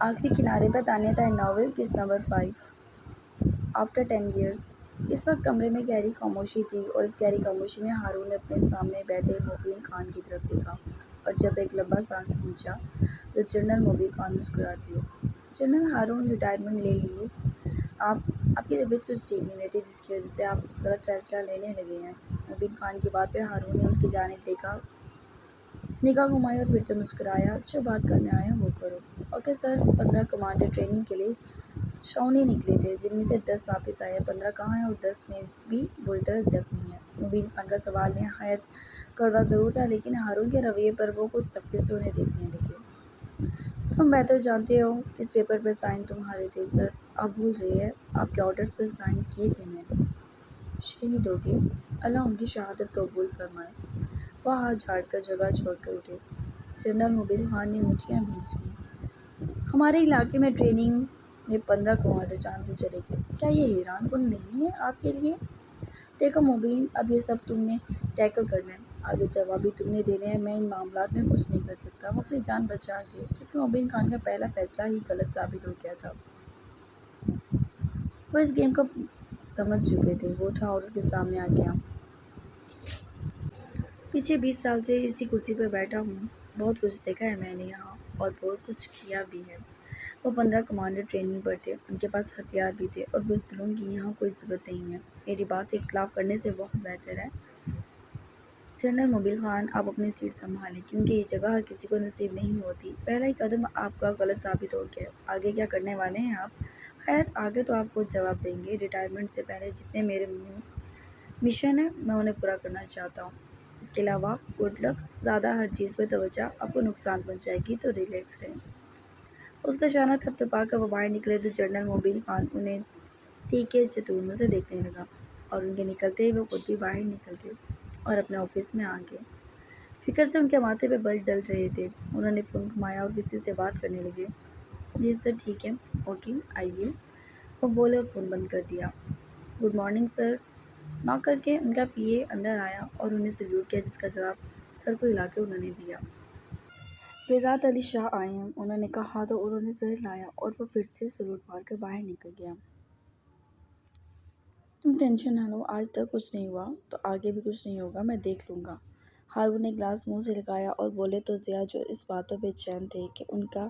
آخری کنارے پر تانیہ تھا ناول قسط نمبر 5 آفٹر 10 ایئرس۔ اس وقت کمرے میں گہری خاموشی تھی اور اس گہری خاموشی میں ہارون نے اپنے سامنے بیٹھے مبین خان کی طرف دیکھا اور جب ایک لمبا سانس کھینچا تو جنرل مبین خان مسکرا دیے۔ جنرل ہارون ریٹائرمنٹ لے لیے، آپ کی طبیعت کچھ ٹھیک نہیں رہتی جس کی وجہ سے آپ غلط فیصلہ لینے لگے ہیں۔ مبین خان کی بات پہ ہارون نے اس کی جانب دیکھا، نگاہ گھمائی اور پھر سے مسکرایا۔ جو بات کرنے آئے ہیں وہ کرو۔ اوکے سر، 15 کمانڈر ٹریننگ کے لیے چھاؤنی نکلے تھے، جن میں سے 10 واپس آئے ہیں۔ 15 کہاں ہیں اور 10 میں بھی بری طرح زخمی ہیں۔ مبین خان کا سوال نہایت کڑوا ضرور تھا، لیکن ہارون کے رویے پر وہ کچھ سختی سے انہیں دیکھنے لگے۔ تم بہتر جانتے ہو، اس پیپر پر سائن تمہارے تھے سر۔ آپ بھول رہے ہیں، آپ کے آرڈرز پر سائن کیے تھے میں نے۔ شہید ہو گئے، اللہ ان کی شہادت قبول فرمائے۔ وہ ہاتھ جھاڑ کر جگہ چھوڑ کر اٹھے۔ جنرل مبین خان نے مٹھیاں بھینچ لیں۔ ہمارے علاقے میں ٹریننگ میں 15 کمانڈر جان سے چلے گئے، کیا یہ حیران کن نہیں ہے آپ کے لیے؟ دیکھو مبین، اب یہ سب تم نے ٹیکل کرنا ہے، آگے جواب بھی تم نے دینے ہیں۔ میں ان معاملات میں کچھ نہیں کر سکتا۔ وہ اپنی جان بچا گئے، جبکہ مبین خان کا پہلا فیصلہ ہی غلط ثابت ہو گیا تھا۔ وہ اس گیم کو سمجھ چکے تھے۔ وہ اٹھا اور اس کے سامنے آ گیا۔ پیچھے 20 سال سے اسی کرسی پر بیٹھا ہوں، بہت کچھ دیکھا ہے میں نے یہاں اور بہت کچھ کیا بھی ہے۔ وہ 15 کمانڈر ٹریننگ پر تھے، ان کے پاس ہتھیار بھی تھے اور بزدلوں کی یہاں کوئی ضرورت نہیں ہے۔ میری بات سے اختلاف کرنے سے بہت بہتر ہے۔ جنرل مبین خان، آپ اپنی سیٹ سنبھالیں، کیونکہ یہ جگہ ہر کسی کو نصیب نہیں ہوتی۔ پہلا ہی قدم آپ کا غلط ثابت ہو گیا، آگے کیا کرنے والے ہیں آپ؟ خیر، آگے تو آپ خود جواب دیں گے۔ ریٹائرمنٹ سے پہلے جتنے میرے مشن ہیں میں انہیں پورا کرنا چاہتا ہوں۔ اس کے علاوہ گڈ لک، زیادہ ہر چیز پر توجہ آپ کو نقصان پہنچائے گی، تو ریلیکس رہیں۔ اس کا شانہ تھپتھپا کر وہ باہر نکلے تو جنرل مبین خان انہیں تیکھے چتونوں سے دیکھنے لگا اور ان کے نکلتے ہی وہ خود بھی باہر نکل گئے اور اپنے آفس میں آ گئے۔ فکر سے ان کے ماتھے پہ بل ڈل رہے تھے۔ انہوں نے فون گھمایا اور کسی سے بات کرنے لگے۔ جی سر، ٹھیک ہے، اوکے، آئی ول، وہ بولے اور فون بند کر دیا۔ گڈ مارننگ سر، ناک کر کے ان کا پی اے اندر آیا اور انہیں سلیوٹ کیا، جس کا جواب سر کو ہلا کے انہوں نے دیا۔ بہزاد علی شاہ آئے ہیں، انہوں نے کہا تو انہوں نے سر ہلایا اور وہ پھر سے سلوٹ مار کر باہر نکل گیا۔ تم ٹینشن نہ لو، آج تک کچھ نہیں ہوا تو آگے بھی کچھ نہیں ہوگا، میں دیکھ لوں گا۔ ہارون نے گلاس منہ سے لگایا اور بولے تو ضیا، جو اس باتوں بے چین تھے کہ ان کا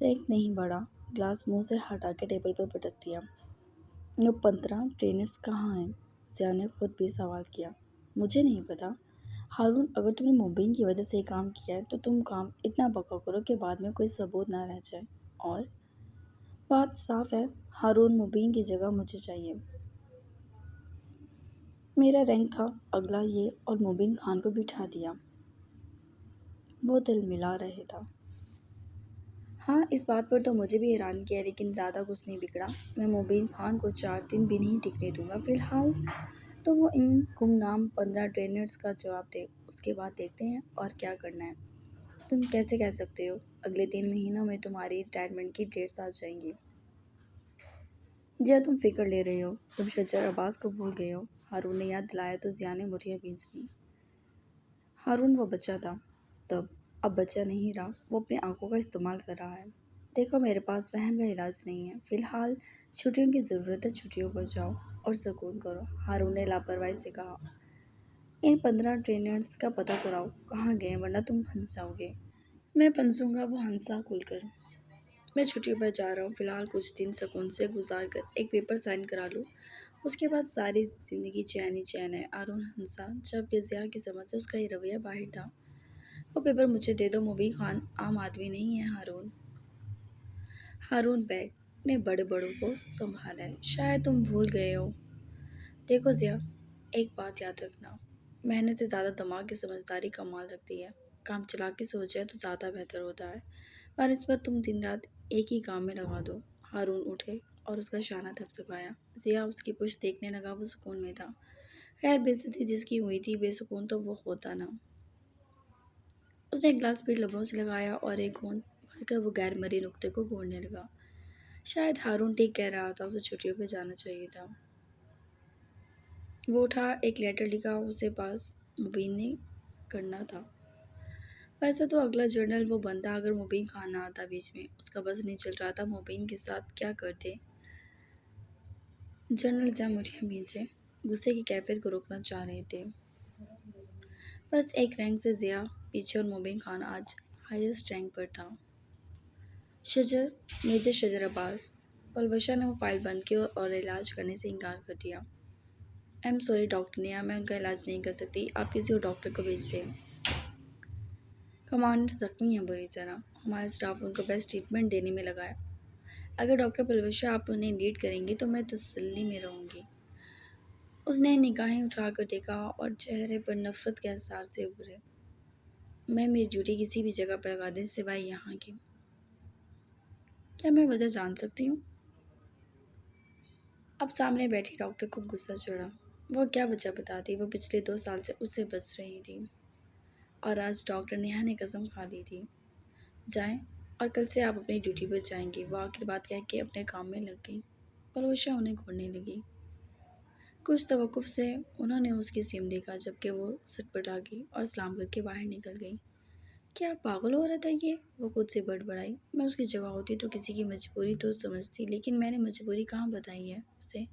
رینک نہیں بڑھا، گلاس منہ سے ہٹا کے ٹیبل پر پٹک دیا۔ وہ 15 ٹرینرز کہاں ہیں؟ ضیا نے خود بھی سوال کیا۔ مجھے نہیں پتا ہارون، اگر تم نے مبین کی وجہ سے یہ کام کیا ہے تو تم کام اتنا پکا کرو کہ بعد میں کوئی ثبوت نہ رہ جائے۔ اور بات صاف ہے، ہارون، مبین کی جگہ مجھے چاہیے۔ میرا رینک تھا اگلا یہ، اور مبین خان کو بٹھا دیا۔ وہ دل ملا رہے تھا۔ ہاں، اس بات پر تو مجھے بھی حیران کیا، لیکن زیادہ کچھ نہیں بگڑا۔ میں مبین خان کو 4 دن بھی نہیں ٹکنے دوں گا۔ فی الحال تو وہ ان گمنام 15 ٹرینرز کا جواب دے، اس کے بعد دیکھتے ہیں اور کیا کرنا ہے۔ تم کیسے کہہ سکتے ہو؟ اگلے 3 مہینوں میں تمہاری ریٹائرمنٹ کی ڈیٹس آ جائیں گی۔ ضیا، تم فکر لے رہے ہو، تم شجر عباس کو بھول گئے ہو۔ ہارون نے یاد دلایا تو ضیا نے مٹھیاں بھینچ لیں۔ ہارون وہ بچہ تھا تب، اب بچہ نہیں رہا، وہ اپنی آنکھوں کا استعمال کر رہا ہے۔ دیکھو، میرے پاس وہم کا علاج نہیں ہے، فی الحال چھٹیوں کی ضرورت ہے، چھٹیوں پر جاؤ اور سکون کرو۔ ہارون نے لاپرواہی سے کہا۔ ان 15 ٹرینرز کا پتہ کراؤ، کہاں گئے ہیں، ورنہ تم پھنس جاؤ گے۔ میں پھنسوں گا؟ وہ ہنسا کھل کر۔ میں چھٹیوں پر جا رہا ہوں، فی الحال کچھ دن سکون سے گزار کر ایک پیپر سائن کرا لوں، اس کے بعد ساری زندگی چین ہی چین ہے۔ ہارون ہنسا، جبکہ ضیا کی سمجھ سے اس کا یہ رویہ باہر تھا۔ وہ پیپر مجھے دے دو، مبین خان عام آدمی نہیں ہے ہارون۔ ہارون بیگ نے بڑے بڑوں کو سنبھالا ہے، شاید تم بھول گئے ہو۔ دیکھو ضیا، ایک بات یاد رکھنا، محنت سے زیادہ دماغ کی سمجھداری کمال رکھتی ہے۔ کام چلاکی سے ہو جائے تو زیادہ بہتر ہوتا ہے، بنسبت تم دن رات ایک ہی کام میں لگا دو۔ ہارون اٹھے اور اس کا شانہ تھپتھپایا۔ ضیا اس کی پشت دیکھنے لگا، وہ سکون میں تھا۔ خیر، بے عزتی جس کی ہوئی تھی، بے سکون تو وہ ہوتا نا۔ اس نے ایک گلاس پھر لبوں سے لگایا اور ایک گھونٹ بھر کر وہ غیر مرئی نکتے کو گھونٹنے لگا۔ شاید ہارون ٹھیک کہہ رہا تھا، اسے چھٹیوں پہ جانا چاہیے تھا۔ وہ اٹھا، ایک لیٹر لکھا، اسے پاس مبین نے کرنا تھا۔ ویسے تو اگلا جرنل وہ بنتا اگر مبین خان نہ آتا بیچ میں، اس کا بس نہیں چل رہا تھا مبین کے ساتھ کیا کرتے۔ جنرل ضیاء مٹھیاں بھیجے، غصے کی کیفیت کو روکنا چاہ رہے تھے۔ بس ایک رینک سے ضیاء پیچھے اور مبین خان آج ہائیسٹ رینک پر تھا۔ میجر شجر عباس۔ پلوشا نے وہ فائل بند کی اور علاج کرنے سے انکار کر دیا۔ ایم سوری ڈاکٹر نیا، میں ان کا علاج نہیں کر سکتی، آپ کسی اور ڈاکٹر کو بھیج دیں۔ کمانڈر زخمی ہیں بری طرح، ہمارا اسٹاف ان کو بیسٹ ٹریٹمنٹ دینے میں لگا ہے۔ اگر ڈاکٹر پلوشا آپ انہیں لیڈ کریں گی تو میں تسلی میں رہوں گی۔ اس نے نگاہیں اٹھا کر دیکھا اور چہرے پر نفرت کے آثار سے ابھرے۔ میں میری ڈیوٹی کسی بھی جگہ پر لگا دیں سوائے یہاں کی۔ کیا میں وجہ جان سکتی ہوں؟ اب سامنے بیٹھی ڈاکٹر کو غصہ چڑھا۔ وہ کیا وجہ بتاتی، وہ پچھلے 2 سال سے اس سے بچ رہی تھی، اور آج ڈاکٹر نیہا نے قسم کھا لی تھی۔ جائیں، اور کل سے آپ اپنی ڈیوٹی پر جائیں گی۔ وہ آخر بات کہہ کے اپنے کام میں لگ گئی۔ پلوشا انہیں گھورنے لگی۔ کچھ توقف سے انہوں نے اس کی سیم دیکھا جبکہ وہ سٹپٹا گئی اور سلام کر کے باہر نکل گئی۔ کیا پاگل ہو رہا تھا یہ؟ وہ خود سے بڑبڑائی۔ میں اس کی جگہ ہوتی تو کسی کی مجبوری تو سمجھتی، لیکن میں نے مجبوری کہاں بتائی ہے اسے۔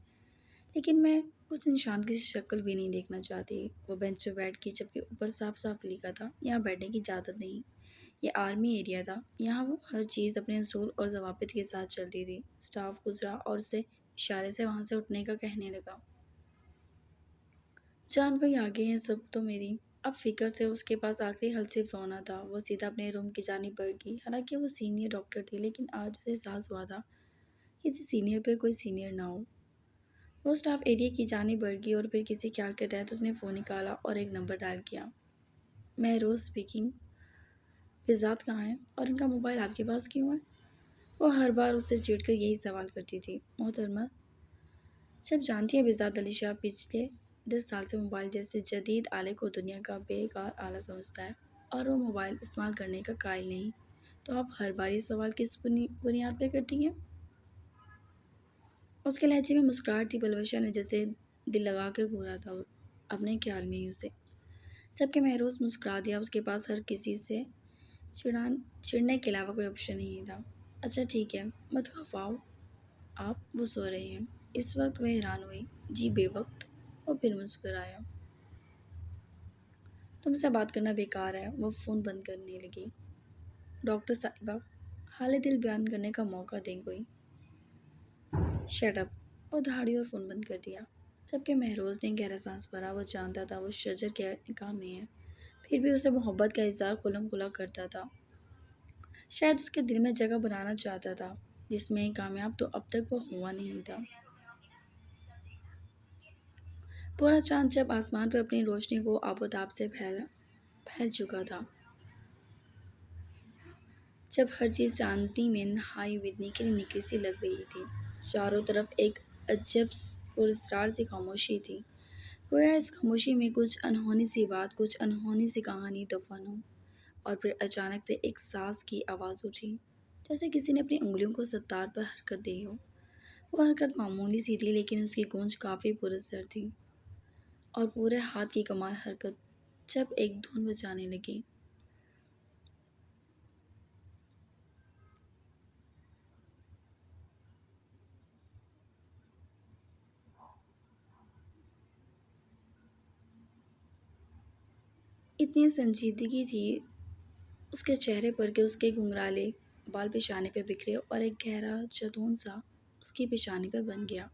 لیکن میں اس انسان کی شکل بھی نہیں دیکھنا چاہتی۔ وہ بینچ پہ بیٹھ گئی جبکہ اوپر صاف صاف لکھا تھا یہاں بیٹھنے کی اجازت نہیں۔ یہ آرمی ایریا تھا، یہاں وہ ہر چیز اپنے اصول اور ضوابط کے ساتھ چلتی تھی۔ اسٹاف گزرا اور اسے اشارے سے وہاں سے اٹھنے کا کہنے لگا۔ جان بھائی آگے ہیں سب تو میری۔ اب فکر سے اس کے پاس آخری حل صرف رونا تھا۔ وہ سیدھا اپنے روم کی جانب بڑھ گئی۔ حالانکہ وہ سینئر ڈاکٹر تھی، لیکن آج اسے احساس ہوا تھا کسی سینئر پہ کوئی سینئر نہ ہو۔ وہ اسٹاف ایریا کی جانب بڑھ گئی اور پھر کسی خیال کے تحت اس نے فون نکالا اور ایک نمبر ڈائل کیا۔ مہروز اسپیکنگ۔ بذات کہاں ہے اور ان کا موبائل آپ کے پاس کیوں ہے؟ وہ ہر بار اس سے چڑ کر یہی سوال کرتی تھی۔ محترمہ، جب جانتی ہیں بذات علی شاہ پچھلے 10 سال سے موبائل جیسے جدید آلے کو دنیا کا بیکار آلہ سمجھتا ہے اور وہ موبائل استعمال کرنے کا قائل نہیں، تو آپ ہر بار یہ سوال کس بنیاد پہ کرتی ہیں؟ اس کے لہجے میں مسکراہٹ تھی۔ پلوشا نے جیسے دل لگا کر گھورا تھا اپنے خیال میں ہی اسے۔ سب کے مہروز مسکرا دیا۔ اس کے پاس ہر کسی سے چڑھنے کے علاوہ کوئی آپشن نہیں تھا۔ اچھا ٹھیک ہے، مت خفاؤ آپ، وہ سو رہے ہیں۔ اس وقت وہ حیران ہوئی۔ جی بے وقت؟ وہ پھر مسکرایا۔ تم سے بات کرنا بیکار ہے۔ وہ فون بند کرنے لگی۔ ڈاکٹر صاحبہ، حال دل بیان کرنے کا موقع دیں کوئی۔ Shut up. وہ دھاڑی اور فون بند کر دیا۔ جبکہ مہروز نے گہرا سانس بھرا۔ وہ جانتا تھا وہ شجر کے نکاح میں ہے، پھر بھی اسے محبت کا اظہار کھلم کھلا کرتا تھا۔ شاید اس کے دل میں جگہ بنانا چاہتا تھا جس میں کامیاب تو اب تک وہ ہوا نہیں تھا۔ پورا چاند جب آسمان پر اپنی روشنی کو آب و تاب سے پھیل چکا تھا، جب ہر چیز چاندنی میں نہائی ودنی کے لیے نکلی سی لگ رہی تھی، چاروں طرف ایک عجب پراسرار سی خاموشی تھی، گویا اس خاموشی میں کچھ انہونی سی بات، کچھ انہونی سی کہانی دفن ہو۔ اور پھر اچانک سے ایک سانس کی آواز اٹھی، جیسے کسی نے اپنی انگلیوں کو ستار پر حرکت دی ہو۔ وہ حرکت معمولی سی تھی لیکن اس کی گونج کافی پر اثر تھی، اور پورے ہاتھ کی کمال حرکت جب ایک دھن بجانے لگی۔ اتنی سنجیدگی تھی اس کے چہرے پر کہ اس کے گھنگرالے بال پیشانی پہ بکھرے اور ایک گہرا جتون سا اس کی پیشانی پہ بن گیا۔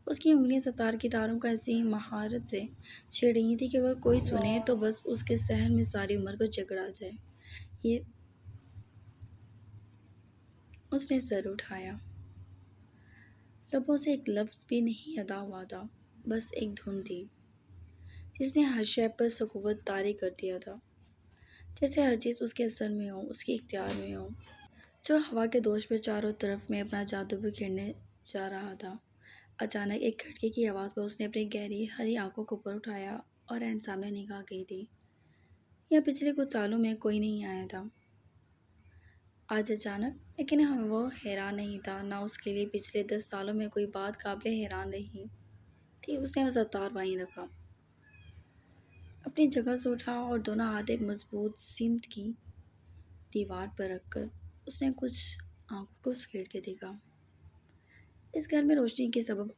اس کی انگلیاں ستار کی تاروں کو ایسی مہارت سے چھیڑ رہی تھی کہ اگر کوئی سنے تو بس اس کے صحن میں ساری عمر کو جکڑا جائے۔ یہ اس نے سر اٹھایا۔ لبوں سے ایک لفظ بھی نہیں ادا ہوا تھا، بس ایک دھن تھی جس نے ہر شے پر سکوت طاری کر دیا تھا، جیسے ہر چیز اس کے اثر میں ہو، اس کے اختیار میں ہو، جو ہوا کے دوش پر چاروں طرف میں اپنا جادو بکھیرنے جا رہا تھا۔ اچانک ایک کھٹکے کی آواز پر اس نے اپنی گہری ہری آنکھوں کو اوپر اٹھایا اور عین سامنے نگاہ کی تھی۔ یہ پچھلے کچھ سالوں میں کوئی نہیں آیا تھا آج اچانک، لیکن وہ حیران نہیں تھا، نہ اس کے لیے پچھلے 10 سالوں میں کوئی بات قابل حیران رہی تھی۔ اس نے وہ ستار وہیں رکھا۔ اپنی جگہ سے اٹھا اور دونوں ہاتھ ایک مضبوط سمت کی دیوار پر رکھ کر اس نے کچھ آنکھوں کو پھیر کے دیکھا۔ اس گھر میں روشنی کے سبب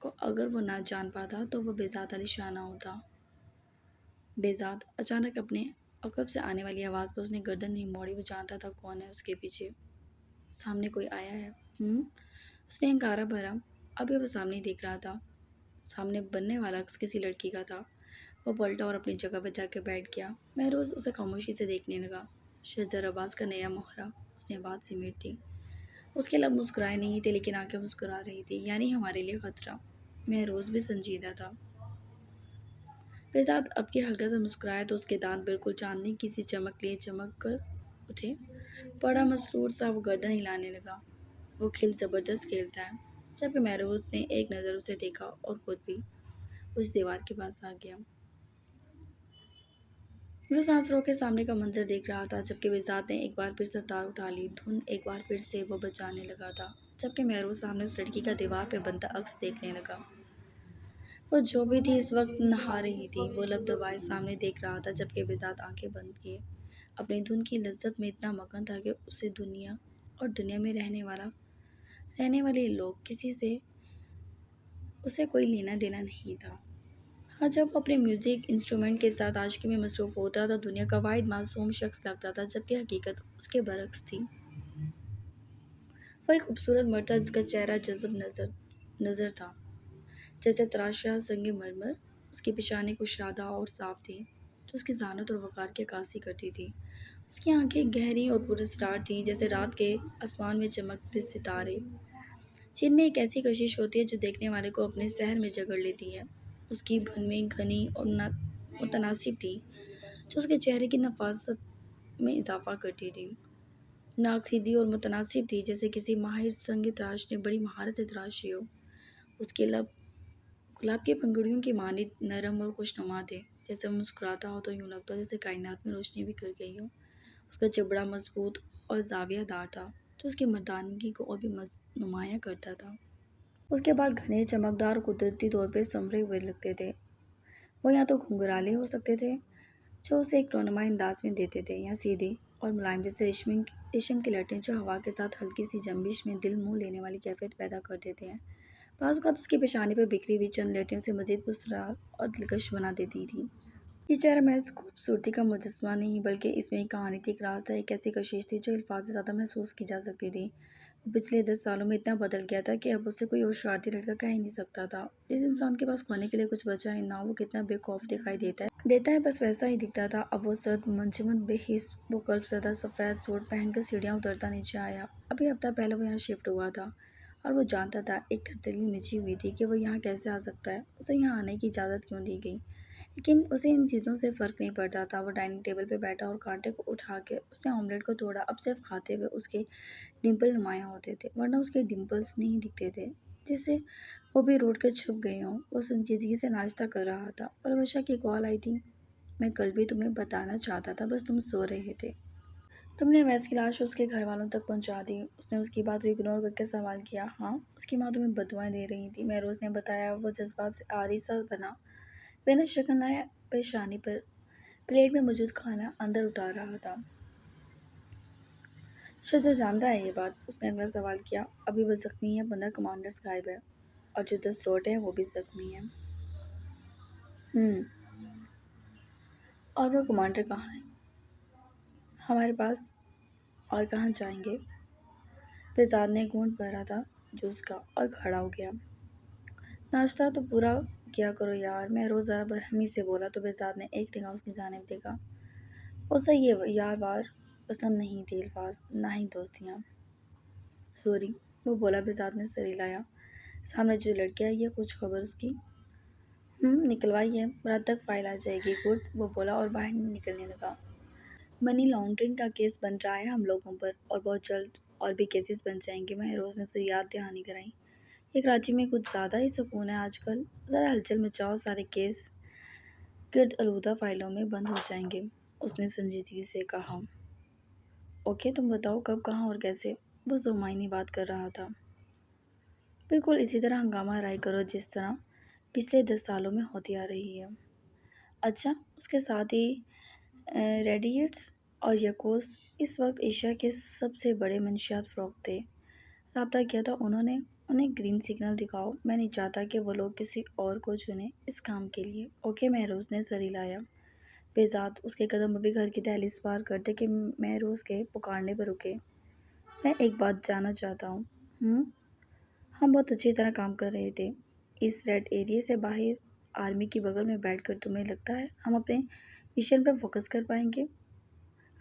کو اگر وہ نہ جان پاتا تو وہ بےذات علی شاہ نہ ہوتا۔ بےذات اچانک اپنے عقب سے آنے والی آواز پر اس نے گردن نہیں موڑی۔ وہ جانتا تھا کون ہے اس کے پیچھے۔ سامنے کوئی آیا ہے؟ اس نے ہنکارا بھرا۔ ابھی وہ سامنے دیکھ رہا تھا۔ سامنے بننے والا عکس کسی لڑکی کا تھا۔ وہ پلٹا اور اپنی جگہ پر جا کے بیٹھ گیا۔ مہروز اسے خاموشی سے دیکھنے لگا۔ شہزاد عباس کا نیا مہرہ، اس نے بات سمیٹ دی۔ اس کے لب مسکرائے نہیں تھے لیکن آنکھیں مسکرا رہی تھی، یعنی ہمارے لیے خطرہ۔ مہروز بھی سنجیدہ تھا۔ بےذات اب کے ہلکا سا مسکرایا تو اس کے دانت بالکل چاندنی کی سی چمک لیے چمک کر اٹھے۔ بڑا مسرور سا وہ گردن ہلانے لگا۔ وہ کھیل زبردست کھیلتا ہے۔ جبکہ مہروز نے ایک نظر اسے دیکھا اور خود بھی اس دیوار کے پاس آ گیا۔ وہ سانس روک کے سامنے کا منظر دیکھ رہا تھا جبکہ بےذات نے ایک بار پھر سے تار اٹھا لی۔ دھن ایک بار پھر سے وہ بجانے لگا تھا جبکہ مہروز سامنے اس لڑکی کا دیوار پہ بنتا عکس دیکھنے لگا۔ وہ جو بھی تھی اس وقت نہا رہی تھی۔ وہ لب دبائے سامنے دیکھ رہا تھا جبکہ بےذات آنکھیں بند کیے اپنی دھن کی لذت میں اتنا مگن تھا کہ اسے دنیا اور دنیا میں رہنے والے لوگ کسی سے اسے کوئی لینا دینا نہیں تھا۔ ہاں، جب وہ اپنے میوزک انسٹرومنٹ کے ساتھ عاشقی میں مصروف ہوتا تو دنیا کا واحد معصوم شخص لگتا تھا جبکہ حقیقت اس کے برعکس تھی۔ وہ ایک خوبصورت مرد تھا جس کا چہرہ جذب نظر تھا، جیسے تراشا سنگ مرمر۔ اس کی پیشانی کشادہ اور صاف تھی جو اس کی ذہانت اور وقار کی عکاسی کرتی تھی۔ اس کی آنکھیں گہری اور پراسرار تھیں جیسے رات کے آسمان میں چمکتے ستارے، جن میں ایک ایسی کشش ہوتی ہے جو دیکھنے والے کو اپنے سحر میں جکڑ لیتی ہے۔ اس کی بھنیں گھنی اور متناسب تھی جو اس کے چہرے کی نفاست میں اضافہ کرتی تھی۔ ناک سیدھی اور متناسب تھی جیسے کسی ماہر سنگ تراش نے بڑی مہارت سے تراشی ہو۔ اس کے لب گلاب کی پنکھڑیوں کی مانند نرم اور خوشنما تھے، جیسے وہ مسکراتا ہو تو یوں لگتا ہو جیسے کائنات میں روشنی بکھر گئی ہو۔ اس کا جبڑا مضبوط اور زاویہ دار تھا جو اس کی مردانگی کو اور بھی نمایاں کرتا تھا۔ اس کے بال گھنے، چمکدار اور قدرتی طور پہ سنورے ہوئے لگتے تھے۔ وہ یا تو گھنگھرالے ہو سکتے تھے جو اسے ایک رونما انداز میں دیتے تھے، یا سیدھے اور ملائم جیسے ریشم کی لٹیں جو ہوا کے ساتھ ہلکی سی جنبش میں دل موہ لینے والی کیفیت پیدا کر دیتے ہیں۔ بعض اوقات اس کی پیشانی پر بکھری ہوئی چند لٹیں اسے مزید پراسرار اور دلکش بنا دیتی تھیں۔ یہ چہرہ محض خوبصورتی کا مجسمہ نہیں بلکہ اس میں ایک کہانی تھی، ایک راز تھا، ایک ایسی کشش تھی جو الفاظ سے زیادہ محسوس کی جا سکتی تھی۔ وہ پچھلے 10 سالوں میں اتنا بدل گیا تھا کہ اب اسے کوئی اور شرارتی لڑکا کہہ ہی نہیں سکتا تھا۔ جس انسان کے پاس کھونے کے لیے کچھ بچا ہی نہ ہو وہ کتنا بے خوف دکھائی دیتا ہے بس ویسا ہی دکھتا تھا۔ اب وہ سرد منجمد بے حس، وہ قلف زدہ سفید سوٹ پہن کر سیڑھیاں اترتا نیچے آیا۔ ابھی ہفتہ پہلے وہ یہاں شفٹ ہوا تھا اور وہ جانتا تھا، ایک ترتیلی مچی ہوئی تھی کہ وہ یہاں کیسے آ سکتا ہے، اسے یہاں آنے کی اجازت کیوں دی گئی۔ لیکن اسے ان چیزوں سے فرق نہیں پڑتا تھا۔ وہ ڈائننگ ٹیبل پہ بیٹھا اور کانٹے کو اٹھا کے اس نے آملیٹ کو توڑا۔ اب صرف کھاتے ہوئے اس کے ڈمپل نمایاں ہوتے تھے، ورنہ اس کے ڈمپلز نہیں دکھتے تھے جیسے وہ بھی روٹ کر چھپ گئے ہوں۔ وہ سنجیدگی سے ناشتہ کر رہا تھا اور ورشا کی کال آئی تھی۔ میں کل بھی تمہیں بتانا چاہتا تھا، بس تم سو رہے تھے۔ تم نے اویس کی لاش اس کے گھر والوں تک پہنچا دی۔ اس نے اس کی بات کو اگنور کر کے سوال کیا۔ ہاں، اس کی ماں تمہیں بددعائیں دے رہی تھی، مہروز نے بتایا۔ وہ جذبات سے عاری سا بنا، بے شکل لائے پیشانی پر پلیٹ میں موجود کھانا اندر اتار رہا تھا۔ شہزاد جانتا ہے یہ بات؟ اس نے اگلا سوال کیا۔ ابھی وہ زخمی ہے، 15 کمانڈرز غائب ہیں اور جو 10 لوٹے ہیں وہ بھی زخمی ہیں۔ اور وہ کمانڈر کہاں ہیں؟ ہمارے پاس۔ اور کہاں جائیں گے؟ بےذات نے گھونٹ بھرا تھا جوس کا اور کھڑا ہو گیا۔ ناشتہ تو پورا کیا کرو یار، مہروز ذرا برہمی سے بولا تو بےذات نے ایک نگاہ اس کی جانب دیکھا۔ اسے یہ یار وار پسند نہیں تھے الفاظ، نہ ہی دوستیاں۔ سوری، وہ بولا۔ بےذات نے سر ہلایا۔ سامنے جو لڑکی آئی ہے، کچھ خبر اس کی؟ نکلوائی ہے، رات تک فائل آ جائے گی۔ گڈ، وہ بولا اور باہر نکلنے لگا۔ منی لانڈرنگ کا کیس بن رہا ہے ہم لوگوں پر، اور بہت جلد اور بھی کیسز بن جائیں گے۔ مہروز نے اسے یاد دہانی کرائی۔ یہ کراچی میں کچھ زیادہ ہی سکون ہے آج کل، ذرا ہلچل مچاؤ، سارے کیس گرد آلودہ فائلوں میں بند ہو جائیں گے۔ اس نے سنجیدگی سے کہا۔ اوکے، تم بتاؤ کب، کہاں اور کیسے؟ وہ ذو معنی بات کر رہا تھا۔ بالکل اسی طرح ہنگامہ آرائی کرو جس طرح پچھلے 10 سالوں میں ہوتی آ رہی ہے۔ اچھا، اس کے ساتھ ہی ریڈیٹس اور یکوس اس وقت ایشیا کے سب سے بڑے منشیات فروخت تھے۔ رابطہ کیا تھا انہوں نے، انہیں گرین سگنل دکھاؤ، میں نہیں چاہتا کہ وہ لوگ کسی اور کو چنیں اس کام کے لیے۔ اوکے، مہروز نے سر ہلایا۔ بہزاد اس کے قدم ابھی گھر کی دہلیز پار کرتے کہ مہروز کے پکارنے پر رکے۔ میں ایک بات جاننا چاہتا ہوں۔ ہم بہت اچھی طرح کام کر رہے تھے اس ریڈ ایریے سے باہر آرمی کی بغل میں بیٹھ کر۔ تمہیں لگتا ہے ہم اپنے مشن پر فوکس کر پائیں گے؟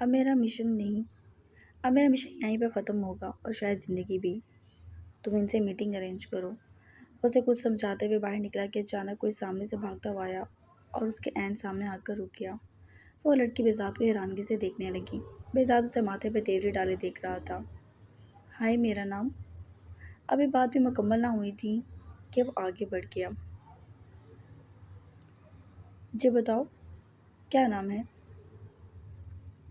اب میرا مشن یہیں پہ ختم ہوگا اور شاید زندگی بھی۔ تم ان سے میٹنگ ارینج کرو۔ اسے کچھ سمجھاتے ہوئے باہر نکلا کہ اچانک کوئی سامنے سے بھاگتا ہوا آیا اور اس کے عین سامنے آ کر رک گیا۔ وہ لڑکی بہزاد کو حیرانگی سے دیکھنے لگی۔ بہزاد اسے ماتھے پہ تیوری ڈالے دیکھ رہا تھا۔ ہائے، میرا نام؟ ابھی بات بھی مکمل نہ ہوئی تھی کہ وہ آگے بڑھ گیا۔ مجھے بتاؤ، کیا نام ہے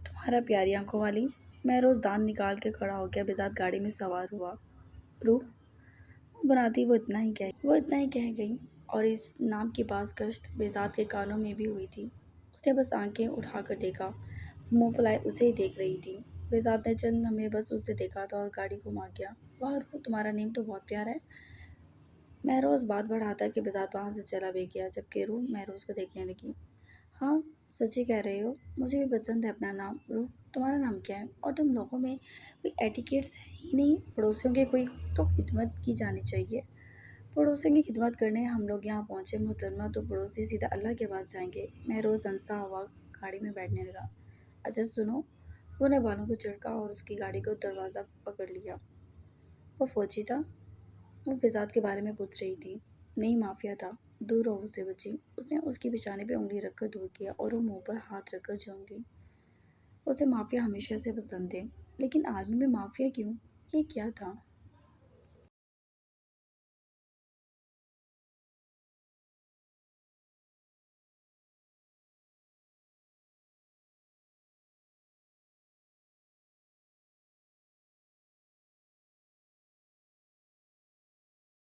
تمہارا پیاری آنکھوں والی؟ مہروز دانت نکال کے کھڑا ہو گیا۔ بہزاد گاڑی میں سوار ہوا۔ روح منہ بناتی وہ اتنا ہی کہہ گئی، اور اس نام کی باز گشت بہزاد کے کانوں میں بھی ہوئی تھی۔ اس نے بس آنکھیں اٹھا کر دیکھا، منہ پھلائے اسے ہی دیکھ رہی تھی۔ بہزاد نے چند لمحے بس اسے دیکھا تھا اور گاڑی گھما گیا۔ واہ روح، تمہارا نیم تو بہت پیارا ہے۔ مہروز بات بڑھاتا کہ بہزاد وہاں سے چلا بھی گیا، جبکہ روح مہروز کو دیکھنے لگی۔ ہاں، سچ ہی کہہ رہے ہو، مجھے بھی پسند ہے اپنا نام۔ روح، تمہارا نام کیا ہے؟ اور تم لوگوں میں کوئی ایٹیکیٹس ہی نہیں؟ پڑوسیوں کی کوئی تو خدمت کی جانی چاہیے۔ پڑوسیوں کی خدمت کرنے ہم لوگ یہاں پہنچے محترمہ، تو پڑوسی سیدھا اللہ کے پاس جائیں گے۔ مہروز ہنستا ہوا گاڑی میں بیٹھنے لگا۔ اچھا سنو، روح نے بالوں کو جھڑکا اور اس کی گاڑی کو دروازہ پکڑ لیا۔ وہ فوجی تھا؟ وہ بہزاد کے بارے میں پوچھ رہی تھی۔ نہیں، مافیا تھا۔ دور رہو اس سے بچی۔ اس نے اس کی پیشانی پہ انگلی رکھ کر دور کیا اور وہ منہ پر ہاتھ رکھ کر جھونکی۔ اسے مافیا ہمیشہ سے پسند تھے، لیکن آرمی میں مافیا کیوں؟ یہ کیا تھا؟